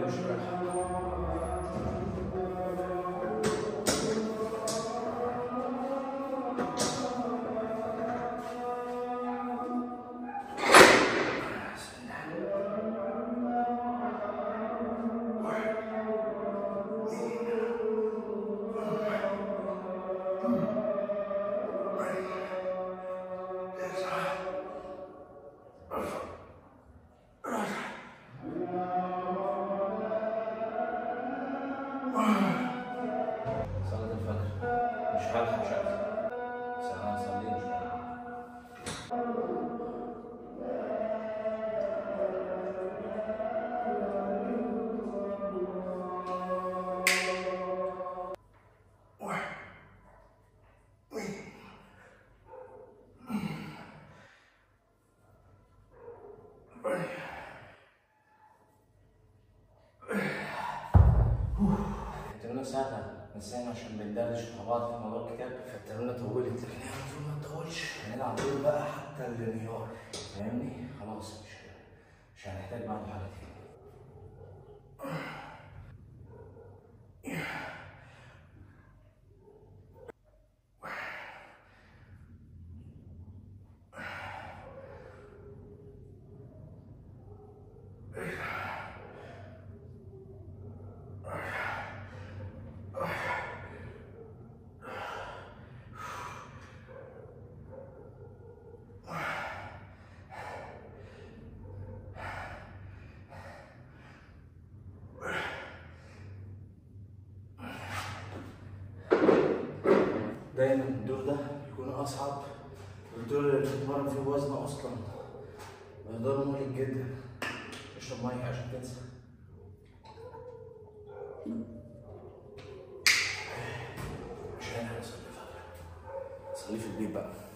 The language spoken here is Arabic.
مش رايح. صلاة الفجر مش هلحق شكلي، بس انا هصلي مش هلحق. التمرين ساعتها نسينا عشان بندردش مع بعض في موضوع الكتاب، فالتمرين طولت، لكن هي المفروض ما تطولش، هنلعب دول بقى حتى الانهيار، فاهمني؟ خلاص مش هنحتاج بعده حاجة تاني. دايما الدور ده بيكون اصعب، الدور اللي بتتمرن فيه وزن اصلا دور مهلك جدا. اشرب ميه عشان تنسى. مش هنحرص صلي في البيت بقى.